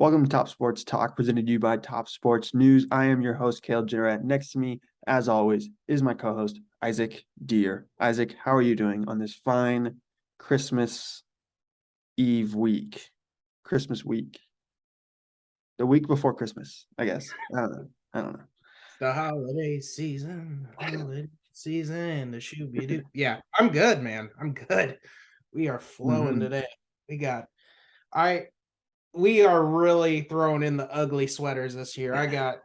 Welcome to Top Sports Talk, presented to you by Top Sports News. I am your host, Caleb Jennerat. Next to me, as always, is my co-host, Isaac Deer. Isaac, how are you doing on this fine Christmas Eve week? Christmas week. The week before Christmas, I guess. I don't know. The holiday season, the shooby-doo. Yeah, I'm good, man. I'm good. We are flowing today. We are really throwing in the ugly sweaters this year. I got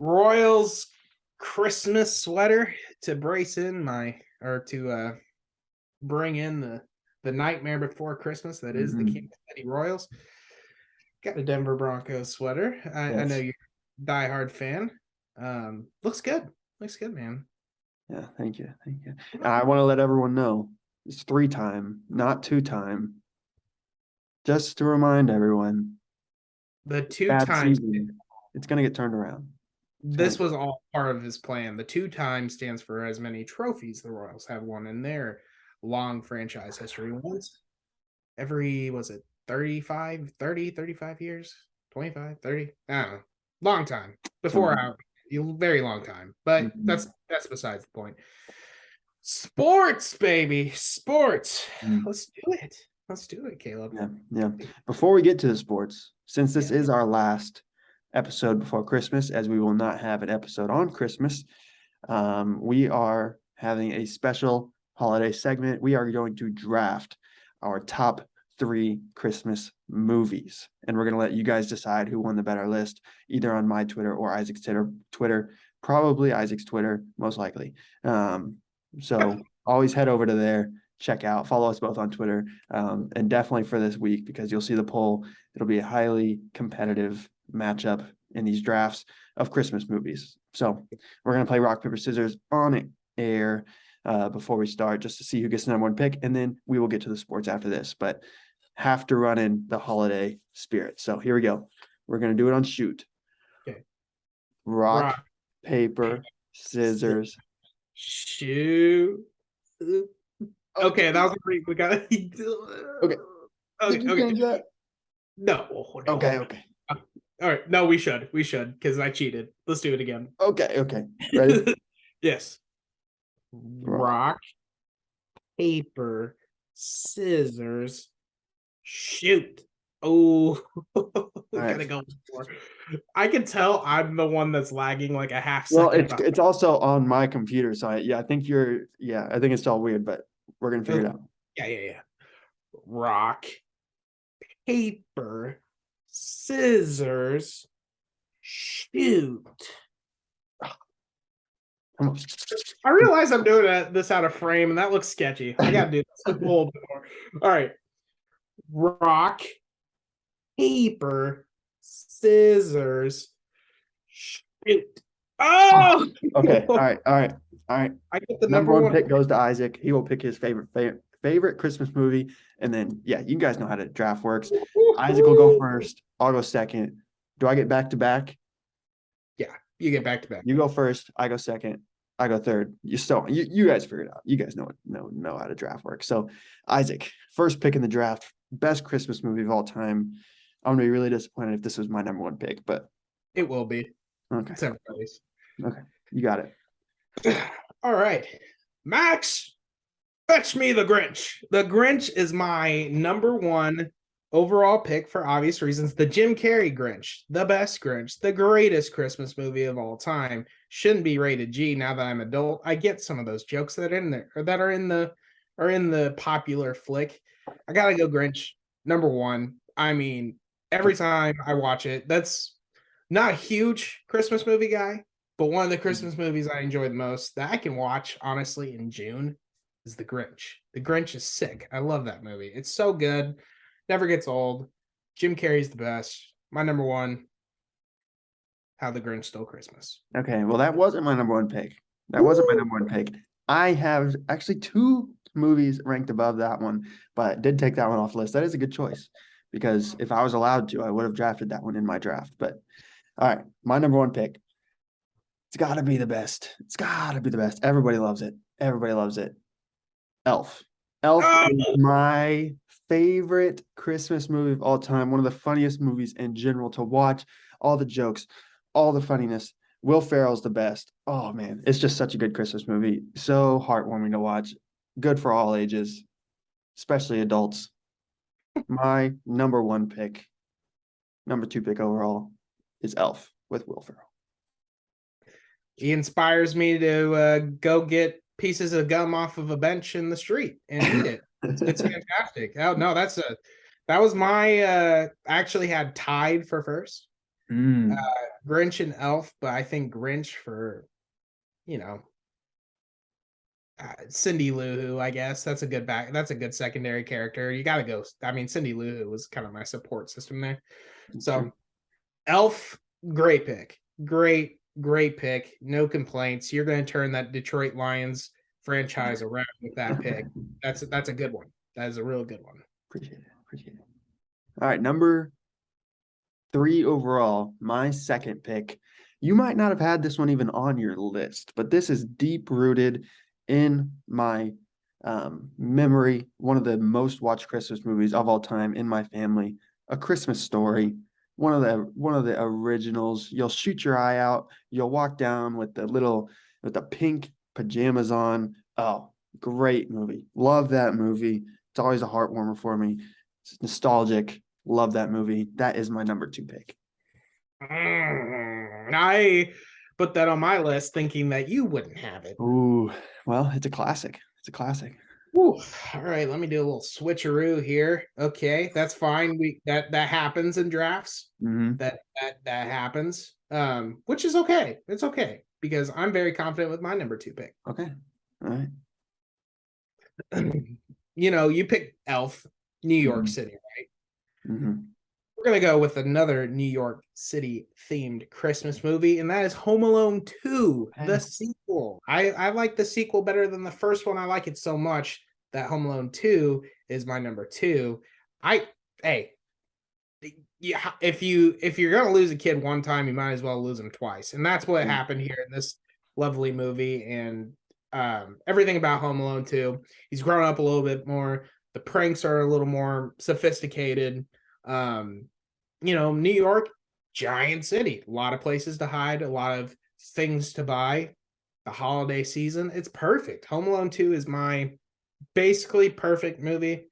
Royals Christmas sweater to bring in the nightmare before Christmas that is the Kansas City Royals. Got a Denver Broncos sweater. I know you're a diehard fan. Looks good, man. Yeah, thank you. And I want to let everyone know it's 3-time, not 2-time. Just to remind everyone, the 2 bad times season, it's going to get turned around. This was all part of his plan. The 2 times stands for as many trophies the Royals have won in their long franchise history. Once every, was it 35 years? 25, 30? I don't know. Long time. Very long time. But that's besides the point. Sports, baby. Sports. Let's do it, Caleb. Yeah. Before we get to the sports, since this is our last episode before Christmas, as we will not have an episode on Christmas, we are having a special holiday segment. We are going to draft our top 3 Christmas movies, and we're going to let you guys decide who won the better list, either on my Twitter or Isaac's Twitter, probably Isaac's Twitter, most likely. So always head over to there, follow us both on Twitter, and definitely for this week, because you'll see the poll. It'll be a highly competitive matchup in these drafts of Christmas movies. So we're going to play rock, paper, scissors on air before we start, just to see who gets the number 1 pick. And then we will get to the sports after this, but have to run in the holiday spirit. So here we go. We're going to do it on shoot. Okay. Rock, paper, scissors. Shoot. Okay, that was a pretty. We got it. Okay. Okay. No. Okay. All right. No, we should because I cheated. Let's do it again. Okay. Ready? Yes. Rock, paper, scissors, shoot. Oh, gotta go more. I can tell I'm the one that's lagging like a half second. Well, it's also on my computer, so I think it's all weird, but we're gonna figure it out. Yeah. Rock, paper, scissors, shoot. I realize I'm doing this out of frame, and that looks sketchy. I gotta do this a little bit more. All right. Rock, paper, scissors, shoot. Oh! Okay. All right. I get the number 1 pick goes to Isaac. He will pick his favorite Christmas movie, and then you guys know how the draft works. Isaac will go first. I'll go second. Do I get back to back? Yeah, you get back to back. You go first. I go second. I go third. You guys figure it out. You guys know how the draft works. So Isaac, first pick in the draft, best Christmas movie of all time. I'm gonna be really disappointed if this was my number 1 pick, but it will be. Okay. It's everybody's. Okay, you got it. All right, Max, fetch me the Grinch. The Grinch is my number 1 overall pick for obvious reasons. The Jim Carrey Grinch, the best Grinch, the greatest Christmas movie of all time. Shouldn't be rated G now that I'm adult. I get some of those jokes that are in there or that are in the popular flick. I gotta go Grinch, number 1. I mean, every time I watch it, that's not a huge Christmas movie guy, but one of the Christmas movies I enjoy the most that I can watch honestly in June is The Grinch. The Grinch is sick. I love that movie. It's so good. Never gets old. Jim Carrey's the best. My number 1. How the Grinch Stole Christmas. Okay, well, that wasn't my number 1 pick. I have actually 2 movies ranked above that one, but did take that one off the list. That is a good choice, because if I was allowed to, I would have drafted that one in my draft. But all right, my number 1 pick. It's got to be the best. Everybody loves it. Elf. Elf is my favorite Christmas movie of all time. One of the funniest movies in general to watch. All the jokes, all the funniness. Will Ferrell's the best. Oh man, it's just such a good Christmas movie. So heartwarming to watch. Good for all ages, especially adults. My number one pick, number two pick overall, is Elf with Will Ferrell. He inspires me to go get pieces of gum off of a bench in the street and eat it. It's fantastic. Oh no, that was my actually had tied for first. Grinch and Elf, but I think Grinch for, you know, Cindy Lou Who, I guess that's a good secondary character. You got to go. I mean, Cindy Lou Who was kind of my support system there. So, Elf, great pick, great pick. No complaints. You're going to turn that Detroit Lions franchise around with that pick. That's a good one. That is a real good one. Appreciate it. All right, number 3 overall, my second pick. You might not have had this one even on your list, but this is deep rooted in my memory. One of the most watched Christmas movies of all time in my family. A Christmas Story. One of the originals. You'll shoot your eye out. You'll walk down with the pink pajamas on. Oh, great movie. Love that movie. It's always a heartwarmer for me. It's nostalgic. Love that movie. That is my number 2 pick. I put that on my list thinking that you wouldn't have it. Ooh, well, it's a classic. Ooh, all right, let me do a little switcheroo here. Okay, that's fine. That happens in drafts. That happens. Which is okay. It's okay because I'm very confident with my number 2 pick. Okay. All right. You pick Elf, New York City, right? We're gonna go with another New York City themed Christmas movie, and that is Home Alone 2, the sequel. I like the sequel better than the first one. I like it so much that Home Alone 2 is my number 2. If you're gonna lose a kid one time, you might as well lose him twice, and that's what happened here in this lovely movie. And everything about Home Alone 2, he's grown up a little bit more. The pranks are a little more sophisticated. New York, giant city, a lot of places to hide, a lot of things to buy. The holiday season, it's perfect. Home Alone 2 is my basically perfect movie.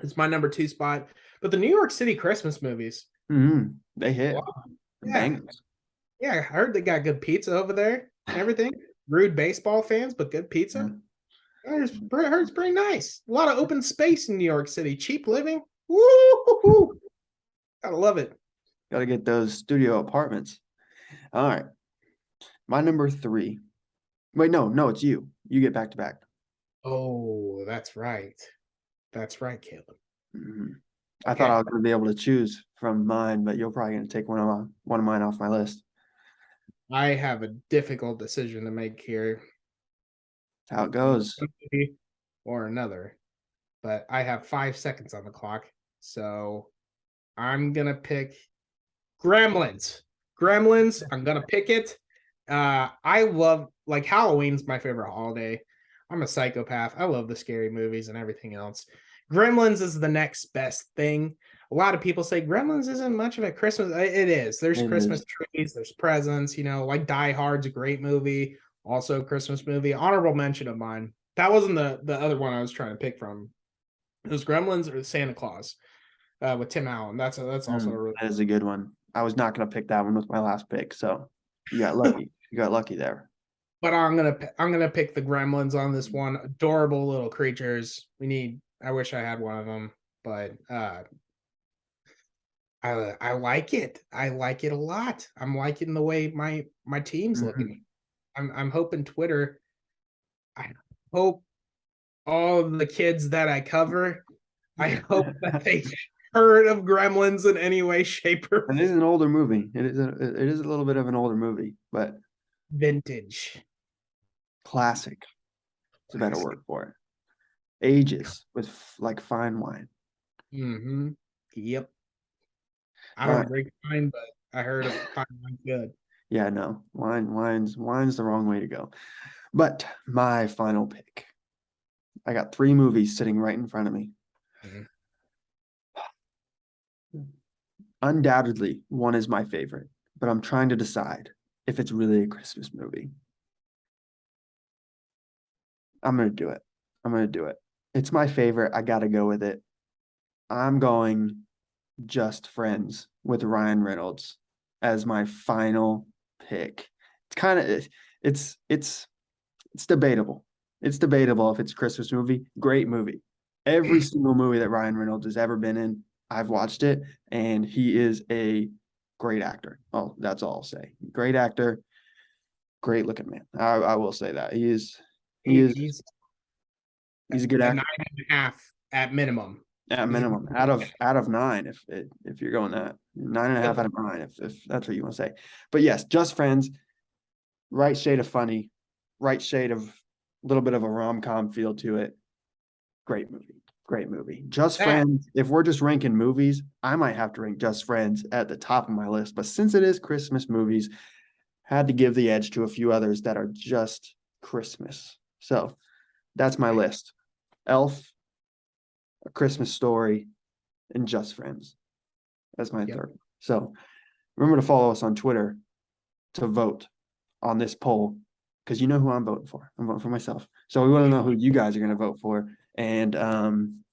It's my number 2 spot. But the New York City Christmas movies, they hit. Wow. Yeah, I heard they got good pizza over there and everything. Rude baseball fans, but good pizza. I heard it's pretty nice. A lot of open space in New York City. Cheap living. Woo! Gotta love it. Gotta get those studio apartments. All right. My number 3. Wait, no, it's you. You get back to back. Oh, that's right. That's right, Caleb. I thought I was going to be able to choose from mine, but you're probably going to take one of mine off my list. I have a difficult decision to make here. That's how it goes. Or another. But I have 5 seconds on the clock. So I'm going to pick Gremlins. I'm going to pick it. I love, Halloween's my favorite holiday. I'm a psychopath. I love the scary movies and everything else. Gremlins is the next best thing. A lot of people say Gremlins isn't much of a Christmas. It is. There's Christmas trees. There's presents. Die Hard's a great movie. Also a Christmas movie. Honorable mention of mine. That wasn't the other one I was trying to pick from. It was Gremlins or Santa Claus with Tim Allen. That's also a really that is a good one. I was not going to pick that one with my last pick, so you got lucky. You got lucky there. But I'm gonna pick the Gremlins on this one. Adorable little creatures. I wish I had one of them, but I like it. I like it a lot. I'm liking the way my team's looking. I'm hoping Twitter. I hope all of the kids that I cover. I hope that they heard of Gremlins in any way, shape, or form. It is an older movie. It is a little bit of an older movie, but vintage. Classic. It's a better word for it. Ages with fine wine. Yep. I don't drink wine, but I heard of fine wine good. Yeah, no. Wine's the wrong way to go. But my final pick. I got 3 movies sitting right in front of me. undoubtedly one is my favorite, but I'm trying to decide if it's really a Christmas movie. I'm going to do it. I'm going to do it. It's my favorite. I got to go with it. I'm going Just Friends with Ryan Reynolds as my final pick. It's kind of it's debatable. It's debatable if it's a Christmas movie. Great movie. Every single movie that Ryan Reynolds has ever been in, I've watched it, and he is a great actor. Oh, that's all I'll say. Great actor, great looking man. I will say that. He is He's a good a actor 9.5 at minimum. at minimum. Out of 9, if you're going that 9.5 out of 9, if that's what you want to say. But yes, Just Friends, right shade of funny, right shade of a little bit of a rom-com feel to it. Great movie. Great movie. Just Friends, if we're just ranking movies, I might have to rank Just Friends at the top of my list. But since it is Christmas movies, had to give the edge to a few others that are just Christmas. So that's my list. Elf, A Christmas Story, and Just Friends. That's my third. So remember to follow us on Twitter to vote on this poll, because you know who I'm voting for. I'm voting for myself. So we want to know who you guys are going to vote for, and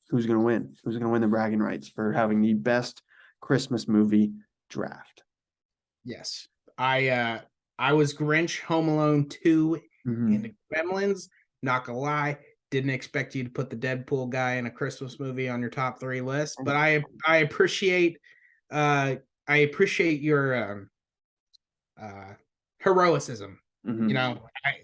who's going to win. Who's going to win the bragging rights for having the best Christmas movie draft. Yes. I was Grinch, Home Alone 2, and the Gremlins. Not gonna lie, didn't expect you to put the Deadpool guy in a Christmas movie on your top 3 list, but I appreciate your heroicism. You know,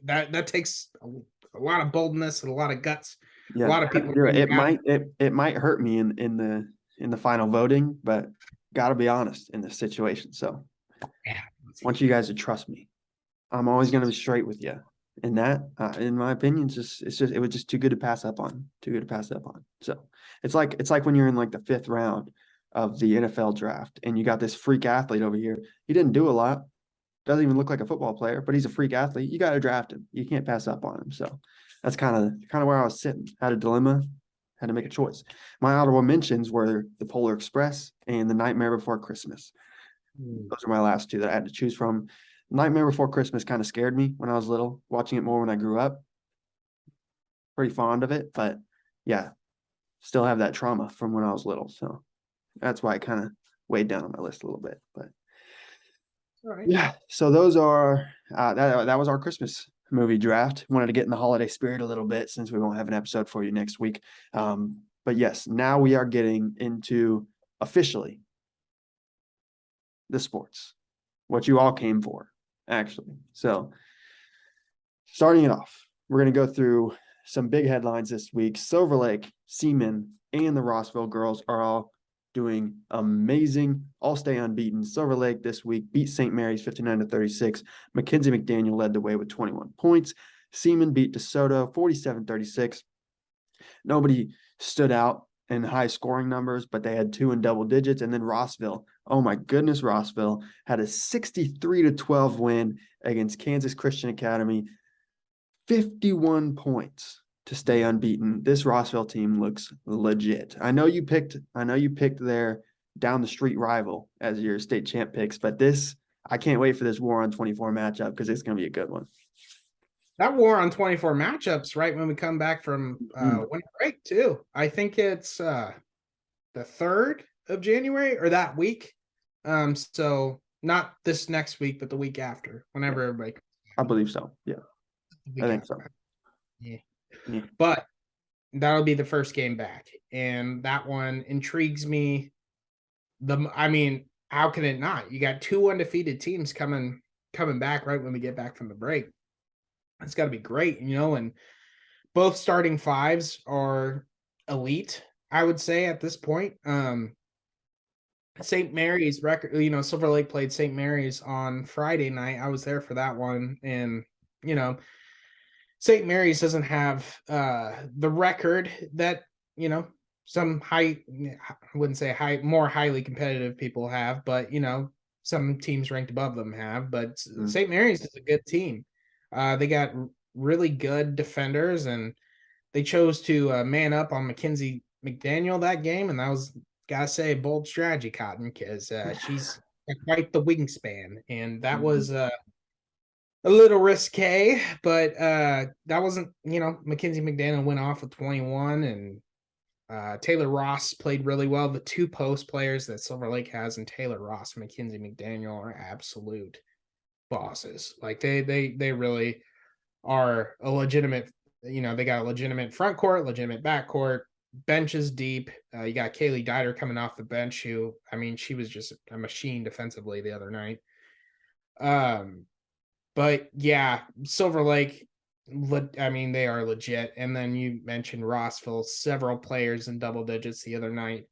that takes a lot of boldness and a lot of guts. Yeah, a lot of people. It might hurt me in the final voting, but got to be honest in this situation. So yeah, I want you guys to trust me. I'm always going to be straight with you. And that, in my opinion, it was just too good to pass up on. Too good to pass up on. So it's like when you're in like the 5th round of the NFL draft and you got this freak athlete over here. He didn't do a lot. Doesn't even look like a football player, but he's a freak athlete. You got to draft him. You can't pass up on him. So that's kind of where I was sitting. Had a dilemma, had to make a choice. My honorable mentions were The Polar Express and The Nightmare Before Christmas. Those are my last 2 that I had to choose from. Nightmare Before Christmas kind of scared me when I was little. Watching it more when I grew up. Pretty fond of it, but yeah, still have that trauma from when I was little. So that's why it kind of weighed down on my list a little bit. But all right. Yeah, so those are that was our Christmas movie draft. Wanted to get in the holiday spirit a little bit since we won't have an episode for you next week. But yes, now we are getting into officially the sports, what you all came for, actually. So starting it off, we're going to go through some big headlines this week. Silver Lake, Seaman, and the Rossville girls are all doing amazing. All stay unbeaten. Silver Lake this week beat St. Mary's 59-36. Mackenzie McDaniel led the way with 21 points. Seaman beat DeSoto 47-36. Nobody stood out in high scoring numbers, but they had 2 in double digits. And then Rossville, oh my goodness, Rossville had a 63-12 win against Kansas Christian Academy. 51 points to stay unbeaten. This Rossville team looks legit. I know you picked their down the street rival as your state champ picks, but I can't wait for this War on 24 matchup because it's going to be a good one. That War on 24 matchups right when we come back from winter break too. I think it's the 3rd of January or that week. So not this next week, but the week after, whenever everybody. I believe so. Yeah. I think so. Yeah. But that'll be the first game back, and that one intrigues me. How can it not? You got 2 undefeated teams coming back right when we get back from the break. It's got to be great, and both starting 5s are elite, I would say at this point. St. Mary's record, Silver Lake played St. Mary's on Friday night. I was there for that one, and St. Mary's doesn't have the record that some I wouldn't say more highly competitive people have, but some teams ranked above them have. But St. Mary's is a good team. They got really good defenders, and they chose to man up on Mackenzie McDaniel that game, and that was gotta say bold strategy, Cotton, because she's got quite the wingspan, and that was a little risque, but that wasn't, Mackenzie McDaniel went off with 21, and Taylor Ross played really well. The two post players that Silver Lake has, and Taylor Ross and Mackenzie McDaniel, are absolute bosses. Like they really are a legitimate, they got a legitimate front court, legitimate back court, benches deep. You got Kaylee Dieter coming off the bench, who, I mean, she was just a machine defensively the other night. But yeah, Silver Lake, I mean, they are legit. And then you mentioned Rossville, several players in double digits the other night.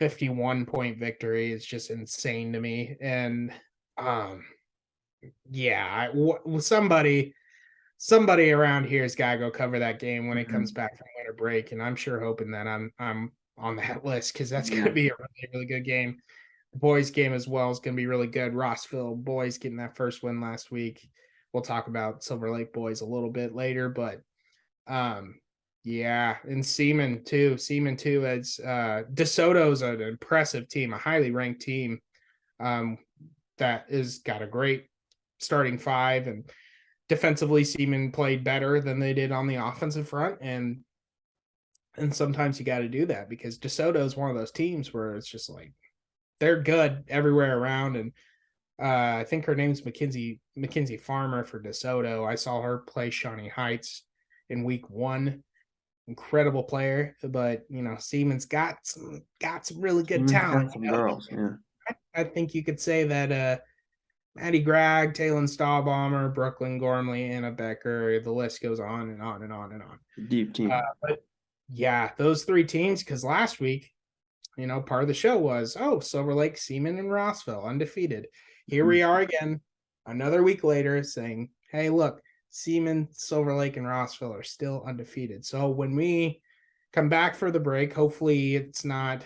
51-point victory is just insane to me. And yeah, somebody around here has got to go cover that game when it comes back from winter break. And I'm sure hoping that I'm on that list, because that's going to be a really, really good game. The boys game as well is going to be really good. Rossville boys getting that first win last week. We'll talk about Silver Lake boys a little bit later, but yeah, and Seaman too. As DeSoto's an impressive team, a highly ranked team that is got a great starting five, and defensively Seaman played better than they did on the offensive front, and sometimes you got to do that, because DeSoto is one of those teams where it's just like they're good everywhere around. And I think her name's Mackenzie Farmer for DeSoto. I saw her play Shawnee Heights in week 1. Incredible player, but Seaman's got some really good talent. Some girls, yeah. I think you could say that Maddie Gregg, Taylon Stahlbomber, Brooklyn Gormley, Anna Becker, the list goes on and on and on and on. Deep team. But yeah, those three teams, because last week, part of the show was, Silver Lake, Seaman, and Rossville undefeated. Here we are again, another week later, saying, hey, look, Seaman, Silver Lake, and Rossville are still undefeated. So when we come back for the break, hopefully it's not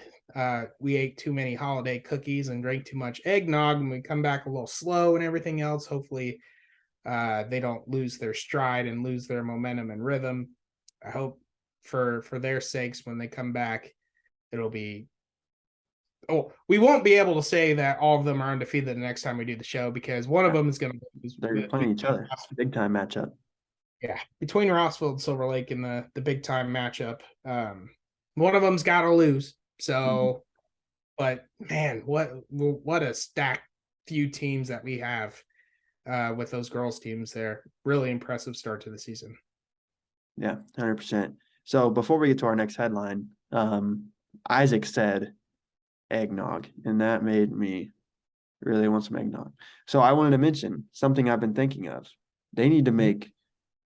we ate too many holiday cookies and drank too much eggnog, and we come back a little slow and everything else. Hopefully they don't lose their stride and lose their momentum and rhythm. I hope for their sakes, when they come back, it'll be we won't be able to say that all of them are undefeated the next time we do the show, because one of them is going to lose. They're playing each other. Big time matchup. Yeah, between Rossville and Silver Lake in the big time matchup. One of them's got to lose. So, but man, what a stacked few teams that we have with those girls teams there. Really impressive start to the season. Yeah, 100%. So before we get to our next headline, Isaac said eggnog, and that made me really want some eggnog. So I wanted to mention something I've been thinking of. They need to make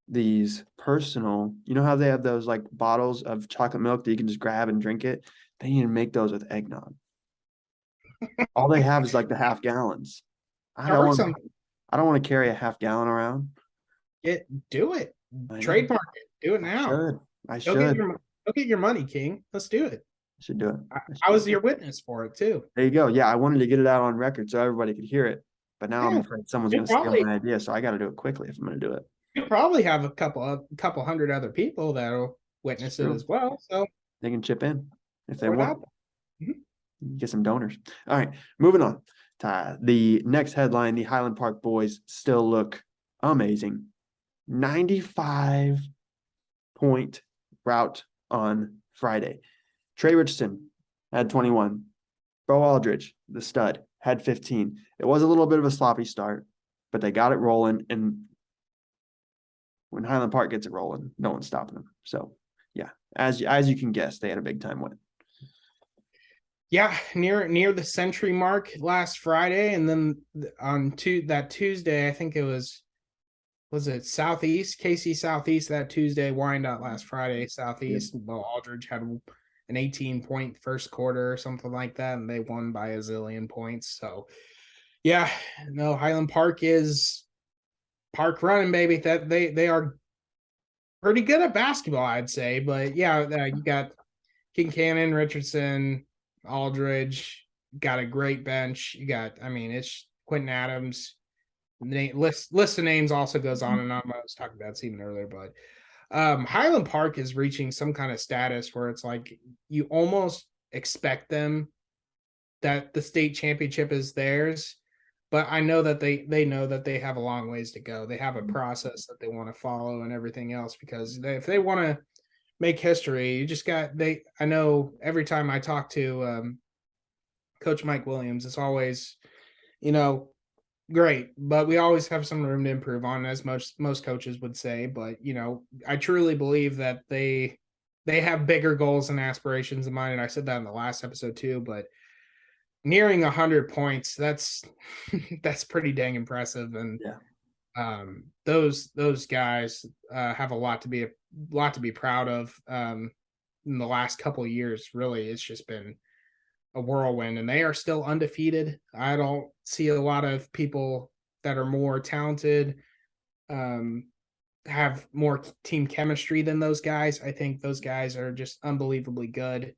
these personal, how they have those like bottles of chocolate milk that you can just grab and drink it? They need to make those with eggnog. All they have is like the half gallons. I don't want to carry a half gallon around. Do it. Trademark it. Do it now. I should. Go get your money, King. Let's do it. I should do it. I was your witness for it too. There you go. Yeah, I wanted to get it out on record so everybody could hear it. But now I'm afraid someone's going to steal my idea, so I got to do it quickly if I'm going to do it. You probably have a couple hundred other people that'll witness it as well, so they can chip in if they want. Get some donors. All right, moving on. The next headline: the Highland Park boys still look amazing. 95-point rout on Friday. Trey Richardson had 21. Bo Aldridge, the stud, had 15. It was a little bit of a sloppy start, but they got it rolling. And when Highland Park gets it rolling, no one's stopping them. So, yeah, as you can guess, they had a big time win. Yeah, near the century mark last Friday, and then on that Tuesday, I think it was it Southeast, KC Southeast that Tuesday, Wyandotte last Friday, Southeast. Yeah. Bo Aldridge had an 18-point first quarter or something like that, and they won by a zillion points. So, yeah, no, Highland Park is park running, baby. That they are pretty good at basketball, I'd say. But yeah, you got Kincannon, Richardson, Aldridge, got a great bench. You got, it's Quentin Adams. List of names also goes on and on. I was talking about Seaman earlier, but Highland Park is reaching some kind of status where it's like you almost expect them that the state championship is theirs. But I know that they know that they have a long ways to go. They have a process that they want to follow and everything else, because if they want to make history, you just got I know every time I talk to Coach Mike Williams, it's always, great, but we always have some room to improve on, as most coaches would say. But I truly believe that they have bigger goals and aspirations in mind, and I said that in the last episode too. But nearing 100 points, that's that's pretty dang impressive. And those guys have a lot to be proud of. In the last couple of years, really, it's just been a whirlwind, and they are still undefeated. I don't see a lot of people that are more talented, have more team chemistry than those guys. I think those guys are just unbelievably good,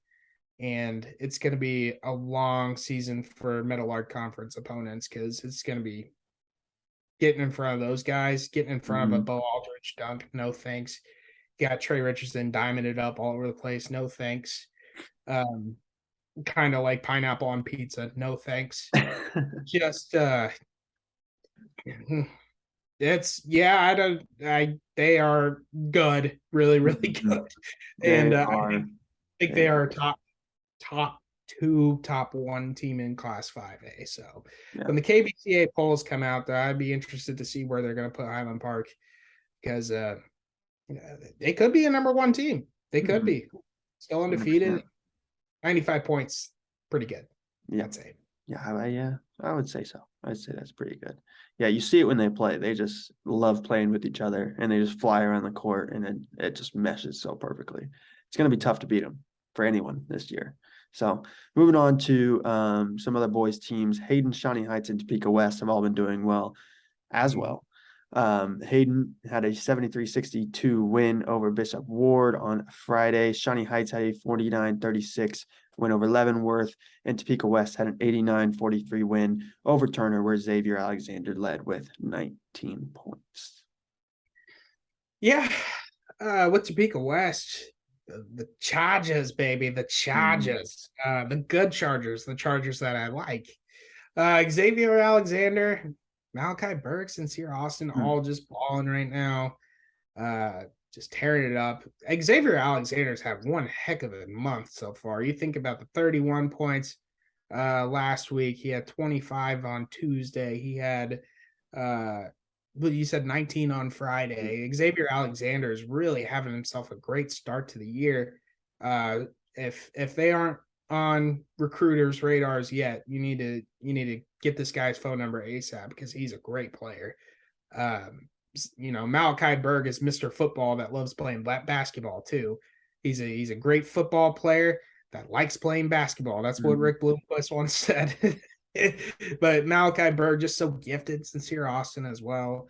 and it's going to be a long season for Meadowlark Conference opponents, because it's going to be getting in front of those guys, getting in front of a Bo Aldrich dunk. No thanks. Got Trey Richardson diamond it up all over the place. No thanks. Kind of like pineapple on pizza. No thanks. Just it's they are good, really, really good. And I think they are top two, top one team in Class 5A. So when the KBCA polls come out, I'd be interested to see where they're going to put Highland Park, because they could be a number one team. They could be still undefeated. 100%. 95 points, pretty good. Yeah, I'd say. I would say so. I'd say that's pretty good. Yeah, you see it when they play. They just love playing with each other, and they just fly around the court, and it just meshes so perfectly. It's going to be tough to beat them for anyone this year. So moving on to some other boys teams, Hayden, Shawnee Heights, and Topeka West have all been doing well as well. Hayden had a 73-62 win over Bishop Ward on Friday. Shawnee Heights had a 49-36 win over Leavenworth, and Topeka West had an 89-43 win over Turner, where Xavier Alexander led with 19 points. Yeah, with Topeka West, the Chargers, baby, the Chargers, the good Chargers, the Chargers that I like. Xavier Alexander, Malachi Burke, Sincere Austin, all just balling right now. Just tearing it up. Xavier Alexander's had one heck of a month so far. You think about the 31 points last week. He had 25 on Tuesday. He had you said 19 on Friday. Xavier Alexander is really having himself a great start to the year. If they aren't on recruiters' radars yet, you need to get this guy's phone number ASAP, because he's a great player. Malachi Berg is Mr. Football that loves playing basketball too. He's a great football player that likes playing basketball. That's what Rick Bloomquist once said. But Malachi Berg, just so gifted. Sincere Austin as well.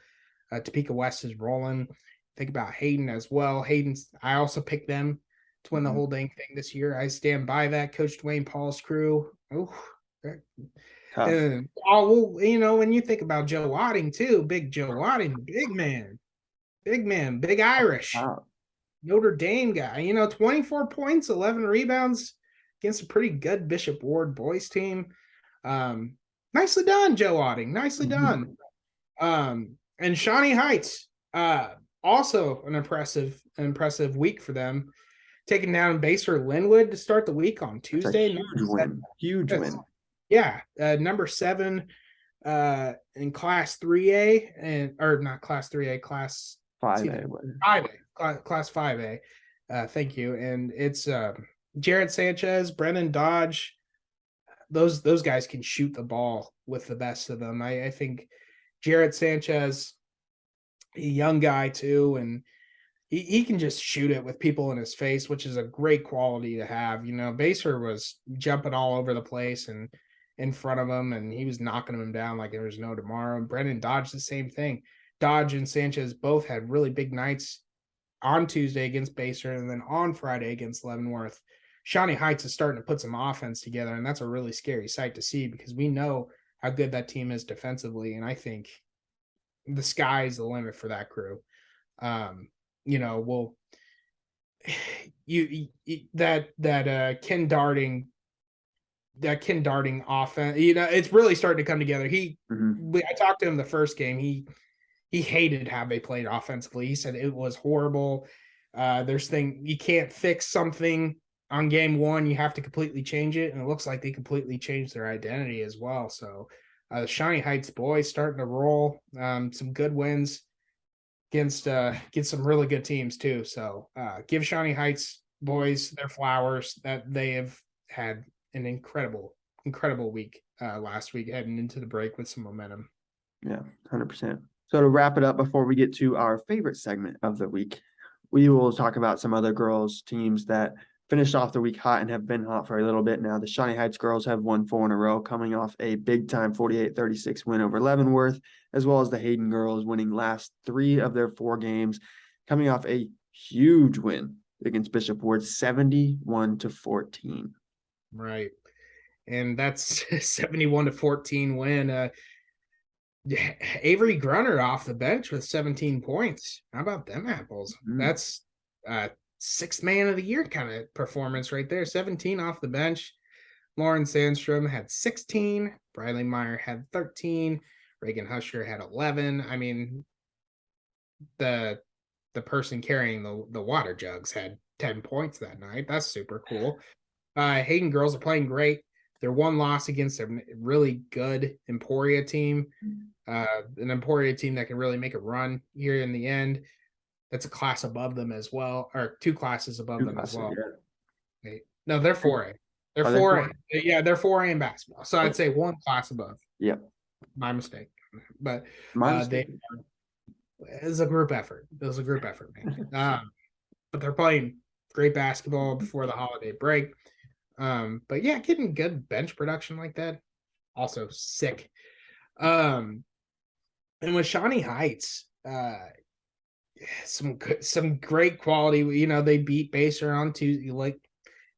Topeka West is rolling. Think about Hayden as well. I also picked them to win the whole dang thing this year. I stand by that. Coach Dwayne Paul's crew. And when you think about Joe Wadding too, big Joe Wadding, big man, big Irish, Notre Dame guy. 24 points, 11 rebounds against a pretty good Bishop Ward boys team. Nicely done, Joe Wadding. Nicely done. And Shawnee Heights, also an impressive week for them, taking down Baser Linwood to start the week on Tuesday. Huge win. Yeah, number 7 in Class 3A, or not Class 3A, Class 5A. 5A, Class 5A. Thank you. And it's Jared Sanchez, Brennan Dodge. Those guys can shoot the ball with the best of them. I think Jared Sanchez, a young guy too, and he can just shoot it with people in his face, which is a great quality to have. Baser was jumping all over the place and in front of him, and he was knocking him down like there was no tomorrow. And Brennan Dodge, the same thing. Dodge and Sanchez both had really big nights on Tuesday against Baser, and then on Friday against Leavenworth. Shawnee Heights is starting to put some offense together, and that's a really scary sight to see, because we know how good that team is defensively, and I think the sky's the limit for that crew. Ken Darting that Ken Darting offense. You know, it's really starting to come together. Mhm. I talked to him the first game. He hated how they played offensively. He said it was horrible. There's thing you can't fix something on game one. You have to completely change it, and it looks like they completely changed their identity as well. So the Shawnee Heights boys starting to roll. Some good wins against some really good teams too. So give Shawnee Heights boys their flowers that they have had an incredible week last week heading into the break with some momentum. Yeah, 100%. So to wrap it up before we get to our favorite segment of the week, we will talk about some other girls teams that finished off the week hot and have been hot for a little bit now. The Shawnee Heights girls have won 4 in a row, coming off a big time 48-36 win over Leavenworth, as well as the Hayden girls winning last 3 of their 4 games, coming off a huge win against Bishop Ward, 71-14. Right. And that's 71-14 win. Avery Grunner off the bench with 17 points. How about them apples? That's 6th man of the year kind of performance right there. 17 off the bench. Lauren Sandstrom had 16. Briley Meyer had 13. Reagan Husher had 11. I mean, the person carrying the water jugs had 10 points that night. That's super cool. Hayden girls are playing great. Their one loss against a really good Emporia team, an Emporia team that can really make a run here in the end. That's a class above them as well, or 2 classes above them as well. Yeah. No, they're 4A. They're 4A. Yeah, they're 4A in basketball. So I'd say 1 class above. Yep. My mistake. But mistake. it was a group effort. It was a group effort, man. But they're playing great basketball before the holiday break. But yeah, getting good bench production like that, also sick. And with Shawnee Heights, some great quality. You know, they beat Baser on Tuesday. Like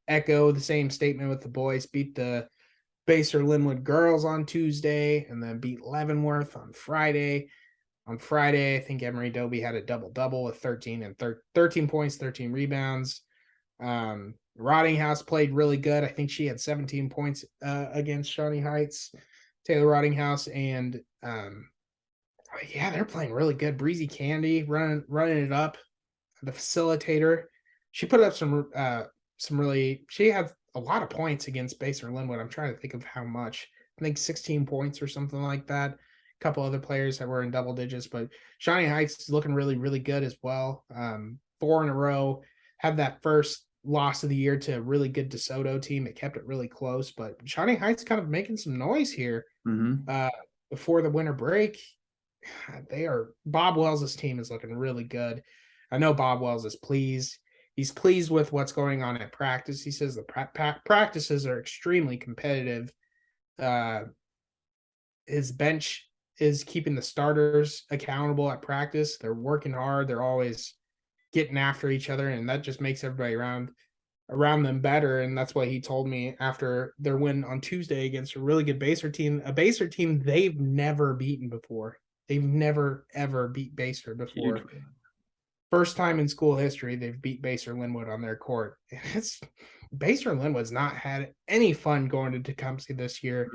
echo the same statement with the boys. Beat the Baser Linwood girls on Tuesday, and then beat Leavenworth on Friday. On Friday, I think Emery Doby had a double with 13 points, 13 rebounds. Roddinghouse played really good. I think she had 17 points against Shawnee Heights, Taylor Roddinghouse, and yeah, they're playing really good. Breezy Candy running it up, the facilitator. She put up some really. She had a lot of points against Baser Linwood. I'm trying to think of how much. I think 16 points or something like that. A couple other players that were in double digits, but Shawnee Heights is looking really, really good as well. 4 in a row. Had that first loss of the year to a really good DeSoto team. It kept it really close, but Shawnee Heights kind of making some noise here before the winter break. Bob Wells' team is looking really good. I know Bob Wells is pleased. He's pleased with what's going on at practice. He says the practices are extremely competitive. His bench is keeping the starters accountable at practice. They're working hard. They're always getting after each other, and that just makes everybody around them better. And that's what he told me after their win on Tuesday against a really good Baser team, a Baser team they've never beaten before. They've never ever beat Baser before. Huge. First time in school history they've beat Baser Linwood on their court. It's Baser Linwood's not had any fun going to Tecumseh this year.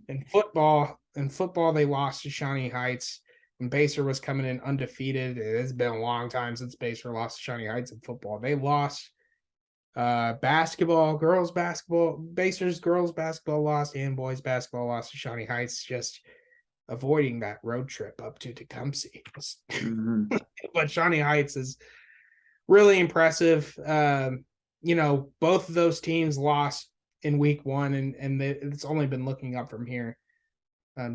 In football, they lost to Shawnee Heights. When Baser was coming in undefeated, it's been a long time since Baser lost to Shawnee Heights in football. They lost basketball, girls basketball, Baser's girls basketball lost, and boys basketball lost to Shawnee Heights, just avoiding that road trip up to Tecumseh. But Shawnee Heights is really impressive. You know, both of those teams lost in week 1, and it's only been looking up from here.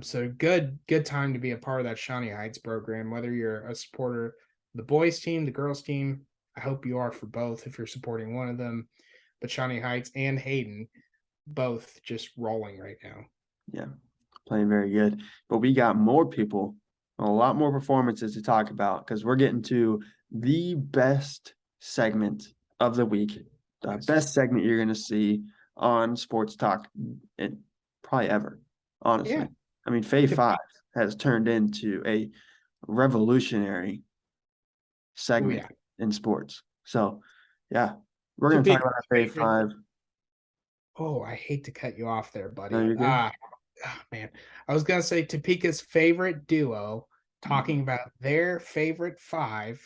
So good time to be a part of that Shawnee Heights program, whether you're a supporter of the boys team, the girls team. I hope you are for both if you're supporting one of them. But Shawnee Heights and Hayden, both just rolling right now. Yeah, playing very good. But we got more people, a lot more performances to talk about because we're getting to the best segment of the week, the best segment you're going to see on Sports Talk in probably ever, honestly. Yeah. I mean, Fave 5 has turned into a revolutionary segment in sports. So, yeah, we're going to talk about our Fave 5. Oh, I hate to cut you off there, buddy. No, you're good. Man. I was gonna say Topeka's favorite duo, talking about their favorite 5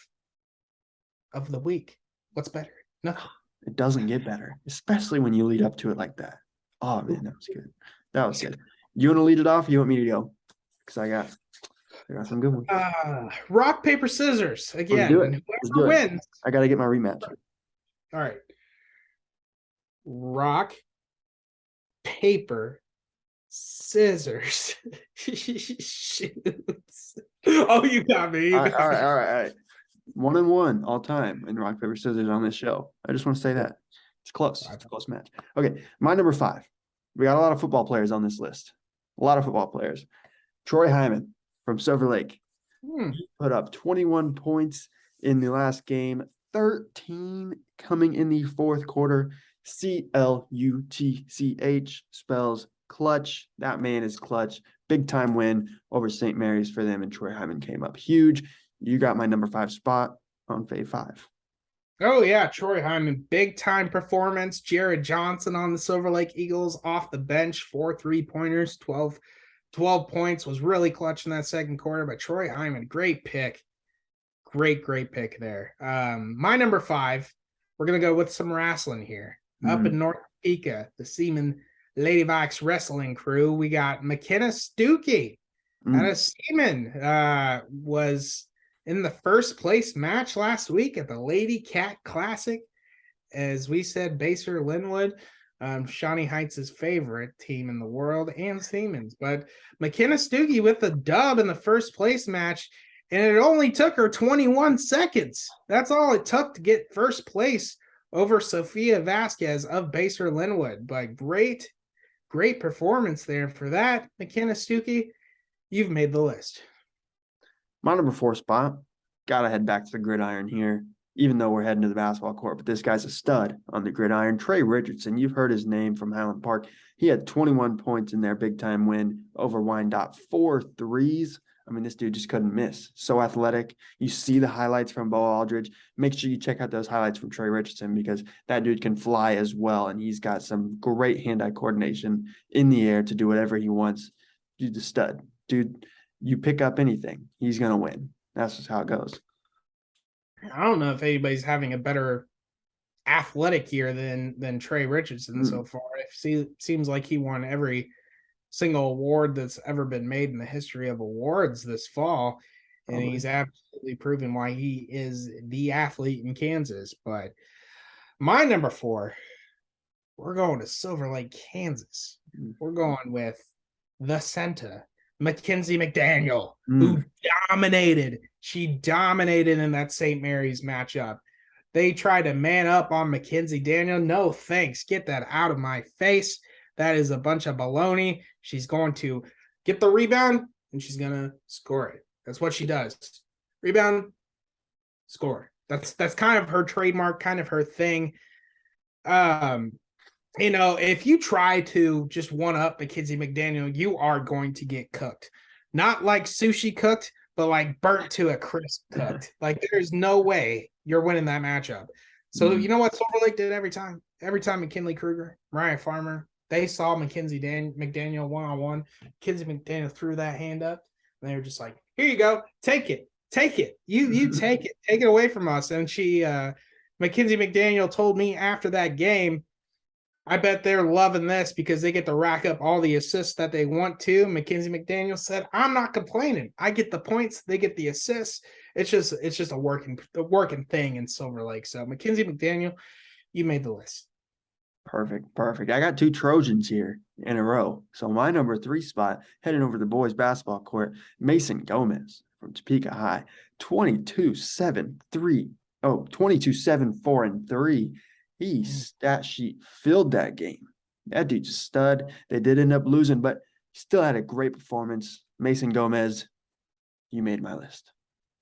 of the week. What's better? Nothing. It doesn't get better, especially when you lead up to it like that. Oh man, that was good. That was good. You want to lead it off? Or you want me to go? Because I got some good ones. Rock, paper, scissors. Let's do it. Again, Let's whoever do it. wins. I got to get my rematch. All right. Rock, paper, scissors. Shoots. Oh, you got me. All right. 1-1 all time in rock, paper, scissors on this show. I just want to say that. It's close. It's a close match. Okay, my number 5. We got a lot of football players on this list. A lot of football players. Troy Hyman from Silver Lake put up 21 points in the last game, 13 coming in the fourth quarter. CLUTCH spells clutch. That man is clutch. Big time win over St. Mary's for them, and Troy Hyman came up huge. You got my number 5 spot on Fave 5. Oh, yeah. Troy Hyman, big time performance. Jared Johnson on the Silver Lake Eagles off the bench, 4 3-pointers, 12 points, was really clutch in that second quarter. But Troy Hyman, great pick. Great pick there. My number 5, we're going to go with some wrestling here. Up in North Topeka, the Seaman Ladybox wrestling crew, we got McKenna Stuckey out of Seaman. Was in the first place match last week at the Lady Cat Classic. As we said, Baser Linwood, Shawnee Heights' favorite team in the world, and Siemens. But McKenna Stuckey with the dub in the first place match, and it only took her 21 seconds. That's all it took to get first place over Sophia Vasquez of Baser Linwood. But great performance there for that. McKenna Stuckey, you've made the list. My number 4 spot, got to head back to the gridiron here, even though we're heading to the basketball court. But this guy's a stud on the gridiron. Trey Richardson, you've heard his name from Highland Park. He had 21 points in their big-time win over Wyandotte. 4 threes. I mean, this dude just couldn't miss. So athletic. You see the highlights from Bo Aldridge. Make sure you check out those highlights from Trey Richardson, because that dude can fly as well, and he's got some great hand-eye coordination in the air to do whatever he wants. Dude's a stud. Dude, you pick up anything, he's going to win. That's just how it goes. I don't know if anybody's having a better athletic year than Trey Richardson so far. It seems like he won every single award that's ever been made in the history of awards this fall, and he's absolutely proven why he is the athlete in Kansas. But my number 4, we're going to Silver Lake, Kansas. We're going with the center, Mackenzie McDaniel, who dominated. She dominated in that St. Mary's matchup. They tried to man up on Mackenzie Daniel. No, thanks. Get that out of my face. That is a bunch of baloney. She's going to get the rebound, and she's going to score it. That's what she does. Rebound, score. That's kind of her trademark, kind of her thing. If you try to just one-up Mackenzie McDaniel, you are going to get cooked. Not like sushi cooked, but like burnt to a crisp cooked. Like, there's no way you're winning that matchup. So you know what Silver Lake did every time? Every time McKinley Kruger, Mariah Farmer, they saw Mackenzie McDaniel one-on-one. Mackenzie McDaniel threw that hand up, and they were just like, here you go. Take it. You take it. Take it away from us. And Mackenzie McDaniel told me after that game, I bet they're loving this because they get to rack up all the assists that they want to. Mackenzie McDaniel said, I'm not complaining. I get the points. They get the assists. It's just a working thing in Silver Lake. So Mackenzie McDaniel, you made the list. Perfect. I got 2 Trojans here in a row. So my number 3 spot, heading over to the boys basketball court, Mason Gomez from Topeka High, 22-7, 4, and 3. He stat sheet filled that game. That dude's a stud. They did end up losing, but still had a great performance. Mason Gomez, you made my list.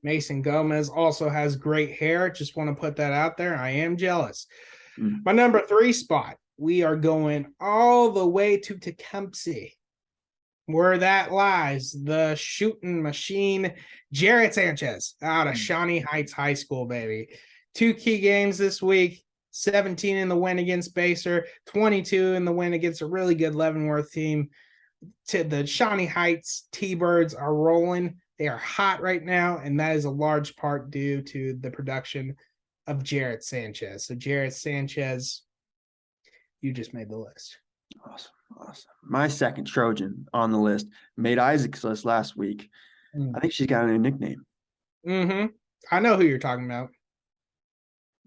Mason Gomez also has great hair. Just want to put that out there. I am jealous. My number 3 spot, we are going all the way to Tecumseh, where that lies the shooting machine, Jarrett Sanchez, out of Shawnee Heights High School, baby. 2 key games this week. 17 in the win against Baser, 22 in the win against a really good Leavenworth team. To the Shawnee Heights T-Birds are rolling. They are hot right now, and that is a large part due to the production of Jarrett Sanchez. So Jarrett Sanchez, you just made the list. Awesome. My second Trojan on the list made Isaac's list last week. I think she's got a new nickname. Mm-hmm. I know who you're talking about.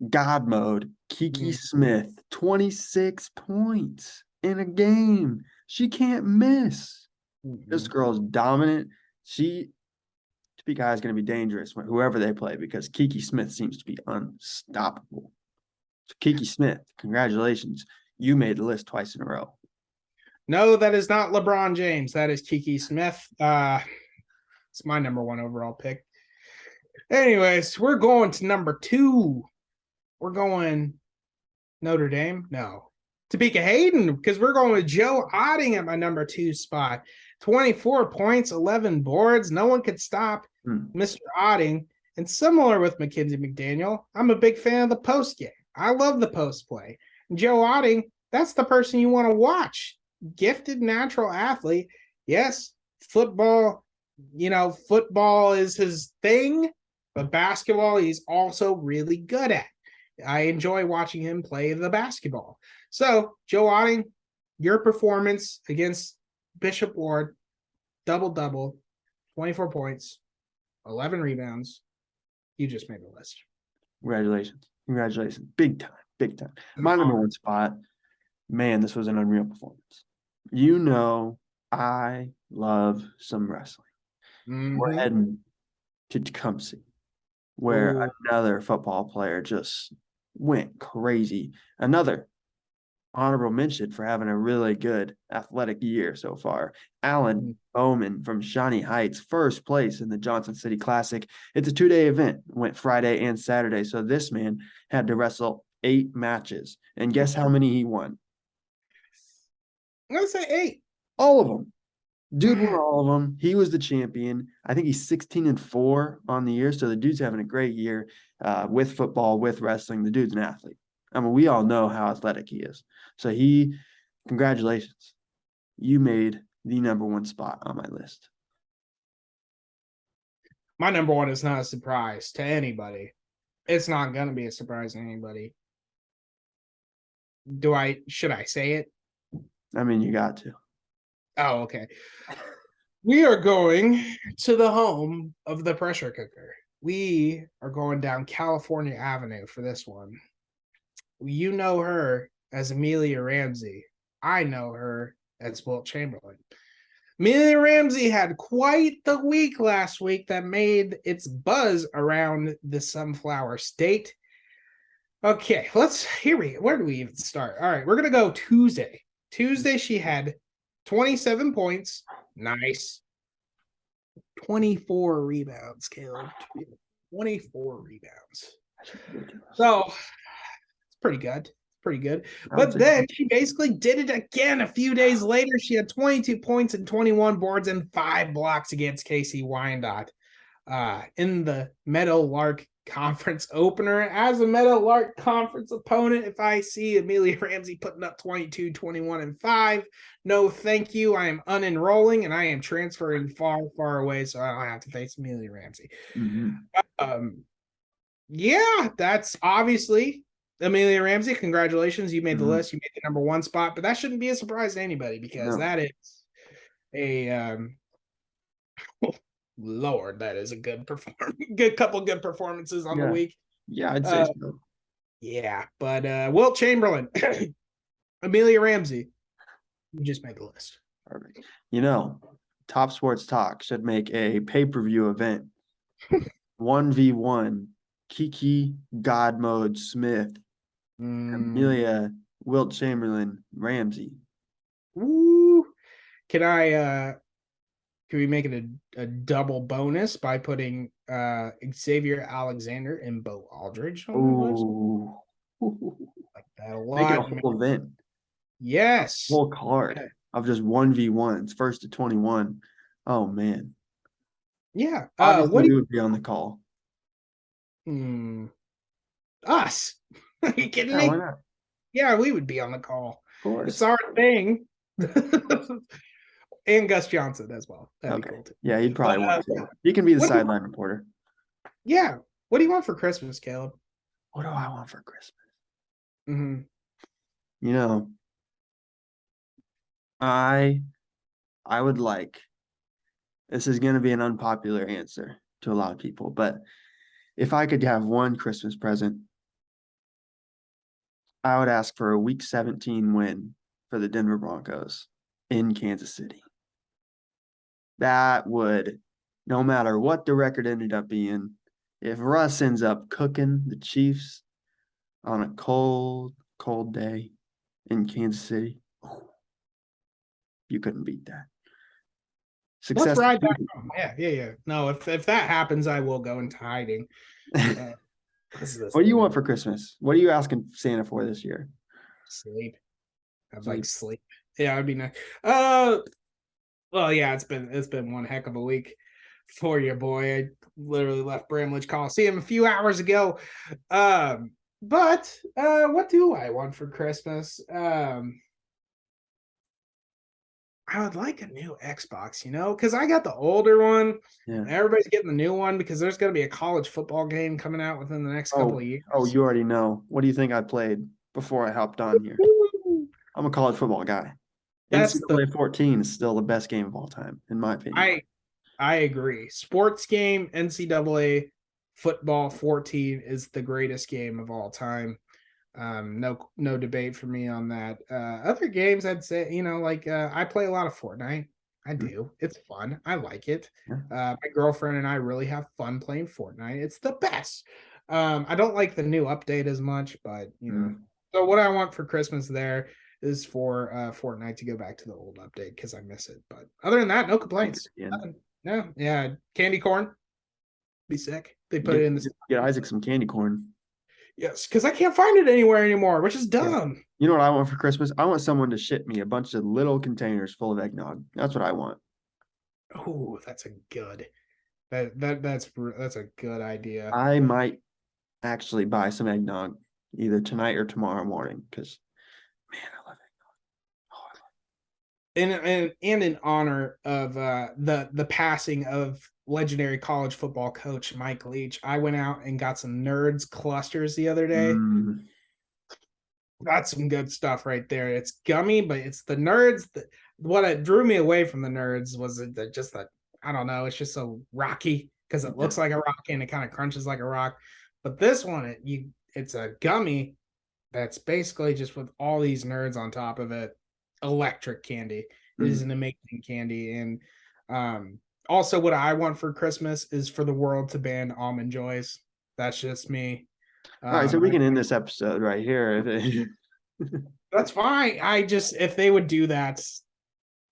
God mode. Kiki Smith, 26 points in a game. She can't miss. This girl's dominant. She, Topeka is going to be dangerous when whoever they play because Kiki Smith seems to be unstoppable. So Kiki Smith, congratulations. You made the list twice in a row. No, that is not LeBron James. That is Kiki Smith. It's my number one overall pick. Anyways, we're going to number 2. We're going Notre Dame. No, Topeka Hayden, because we're going with Joe Otting at my number 2 spot. 24 points, 11 boards. No one could stop Mr. Otting. And similar with Mackenzie McDaniel, I'm a big fan of the post game. I love the post play. Joe Otting, that's the person you want to watch. Gifted natural athlete. Yes, football, football is his thing, but basketball he's also really good at. I enjoy watching him play the basketball. So, Joe Otting, your performance against Bishop Ward, double-double, 24 points, 11 rebounds. You just made the list. Congratulations. Big time. My number 1 spot, man, this was an unreal performance. I love some wrestling. We're heading to Tecumseh, where another football player just went crazy. Another honorable mention for having a really good athletic year so far. Alan Bowman from Shawnee Heights, first place in the Johnson City Classic. It's a 2-day event, went Friday and Saturday. So this man had to wrestle 8 matches. And guess how many he won? I'm going to say 8. All of them. Dude won all of them. He was the champion. I think he's 16-4 on the year. So the dude's having a great year with football, with wrestling. The dude's an athlete. I mean, we all know how athletic he is. So congratulations. You made the number 1 spot on my list. My number 1 is not a surprise to anybody. It's not going to be a surprise to anybody. Should I say it? I mean, you got to. Oh, okay. We are going to the home of the pressure cooker. We are going down California Avenue for this one. You know her as Amelia Ramsey. I know her as Wilt Chamberlain. Amelia Ramsey had quite the week last week that made its buzz around the Sunflower State. Okay, where do we even start? All right, we're going to go Tuesday. Tuesday, she had 27 points. Nice. 24 rebounds, Caleb. 24 rebounds. So, it's pretty good. But then she basically did it again a few days later. She had 22 points and 21 boards and 5 blocks against Casey Wyandotte in the Meadowlark Conference opener. As a Meadowlark Conference opponent, if I see Amelia Ramsey putting up 22, 21, and 5, no thank you. I am unenrolling and I am transferring far, far away so I don't have to face Amelia Ramsey. Yeah, that's obviously Amelia Ramsey. Congratulations. You made the list. You made the number 1 spot, but that shouldn't be a surprise to anybody because that is a Lord, that is a good couple good performances on the week. Yeah, I'd say so. Yeah, but Wilt Chamberlain, Amelia Ramsey, you just made the list. Perfect. Top Sports Talk should make a pay-per-view event. 1v1, Kiki God Mode Smith, Amelia Wilt Chamberlain Ramsey. Woo! Can we make it a double bonus by putting Xavier Alexander and Bo Aldridge on the list? Like that a lot. Make it a whole event. Yes. Whole card of just 1v1s, first to 21. Oh, man. Yeah. What would be on the call? Us. Are you kidding Yeah, why me? not? Of Yeah, we would be on the call. It's course. our thing. And Gus Johnson as well. That'd be Okay. cool too. Yeah, he'd But probably want to. He can be the what do you, sideline reporter. yeah. What do you want for Christmas, Caleb? What do I want for Christmas? Mm-hmm. You know, I I would like, this is going to be an unpopular answer to a lot of people, but if I could have one Christmas present, I would ask for a Week 17 win for the Denver Broncos in Kansas City. That would, no matter what the record ended up being, if Russ ends up cooking the Chiefs on a cold, cold day in Kansas City, you couldn't beat that. Let's Success. ride that home. Yeah. No, if that happens, I will go into hiding. Uh, What do you want for Christmas? What are you asking Santa for this year? sleep. I'd like Sleep. sleep. Yeah, I'd be nice. Well, yeah, it's been one heck of a week for you, boy. I literally left Bramlage Coliseum a few hours ago. But what do I want for Christmas? I would like a new Xbox, because I got the older one. Yeah. Everybody's getting the new one because there's going to be a college football game coming out within the next couple of years. Oh, you already know. What do you think I played before I hopped on here? I'm a college football guy. That's the NCAA 14 is still the best game of all time, in my opinion. I agree. Sports game, NCAA football 14 is the greatest game of all time. No debate for me on that. Other games, I'd say, I play a lot of Fortnite. I do. It's fun. I like it. Yeah. My girlfriend and I really have fun playing Fortnite. It's the best. I don't like the new update as much, but So what I want for Christmas there is for Fortnite to go back to the old update because I miss it. But other than that, no complaints. Yeah. No, yeah, candy corn, be sick. They put it in the Get Isaac some candy corn. yes, because I can't find it anywhere anymore, which is dumb. You know what I want for Christmas? I want someone to ship me a bunch of little containers full of eggnog. That's what I want. Oh, that's a good. That's a good idea. I might actually buy some eggnog either tonight or tomorrow morning because, man, I love eggnog. And in honor of the passing of legendary college football coach Mike Leach, I went out and got some Nerds clusters the other day. That's some good stuff right there. It's gummy, but it's the Nerds. What it drew me away from the Nerds was just that, I don't know. It's just so rocky because it looks like a rock and it kind of crunches like a rock. But this one, it's a gummy that's basically just with all these nerds on top of it. Electric candy. It is an amazing candy. And also what I want for Christmas is for the world to ban almond joys. That's just me. All right, so we can end this episode right here. That's fine. If they would do that,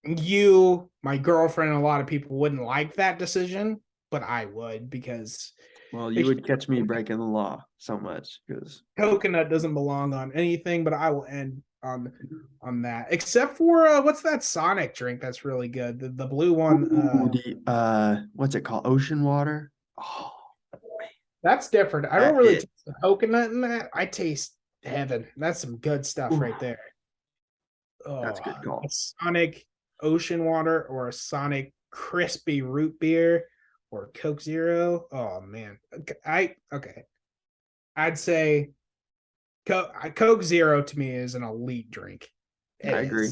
you, my girlfriend, and a lot of people wouldn't like that decision, but I would because well, you would catch me breaking the law so much because coconut doesn't belong on anything, but I will end on that. Except for what's that Sonic drink that's really good? The blue one. What's it called? Ocean water. Oh, that's different. I don't really taste the coconut in that. I taste heaven. That's some good stuff right there. Oh, that's good call. A Sonic ocean water or a Sonic crispy root beer or Coke Zero. Oh man. Okay. I'd say Coke Zero to me is an elite drink. I agree.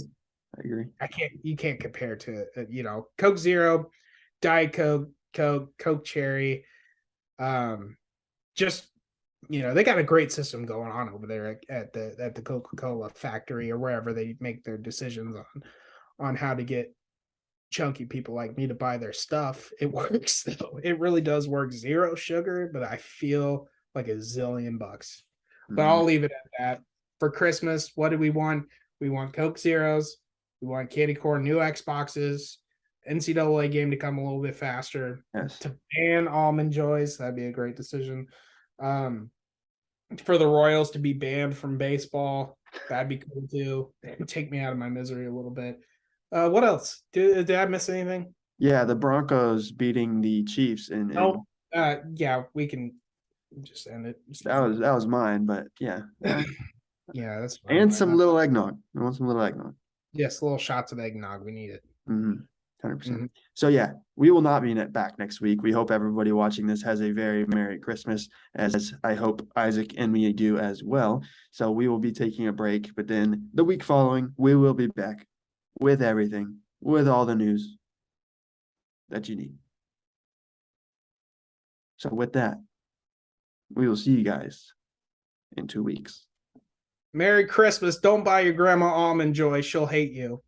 You can't compare to Coke Zero, Diet Coke, Coke Cherry. Just they got a great system going on over there at the Coca-Cola factory or wherever they make their decisions on how to get chunky people like me to buy their stuff. It works though. It really does work. Zero sugar, but I feel like $1 zillion. But I'll leave it at that. For Christmas, what do we want? We want Coke Zeros. We want candy corn, new Xboxes, NCAA game to come a little bit faster. Yes. To ban almond joys, that'd be a great decision. For the Royals to be banned from baseball, that'd be cool too. Take me out of my misery a little bit. What else? Did I miss anything? Yeah, the Broncos beating the Chiefs yeah, we can Just end it. Just That end was mine, but yeah. it. Yeah, that's fine. And Why some not? little eggnog. I want some little eggnog. Yes, little shots of eggnog. We need it. 100%. So yeah, we will not be back next week. We hope everybody watching this has a very Merry Christmas, as I hope Isaac and me do as well. So we will be taking a break, but then the week following, we will be back with everything, with all the news that you need. So with that, we will see you guys in 2 weeks. Merry Christmas. Don't buy your grandma almond joy. She'll hate you.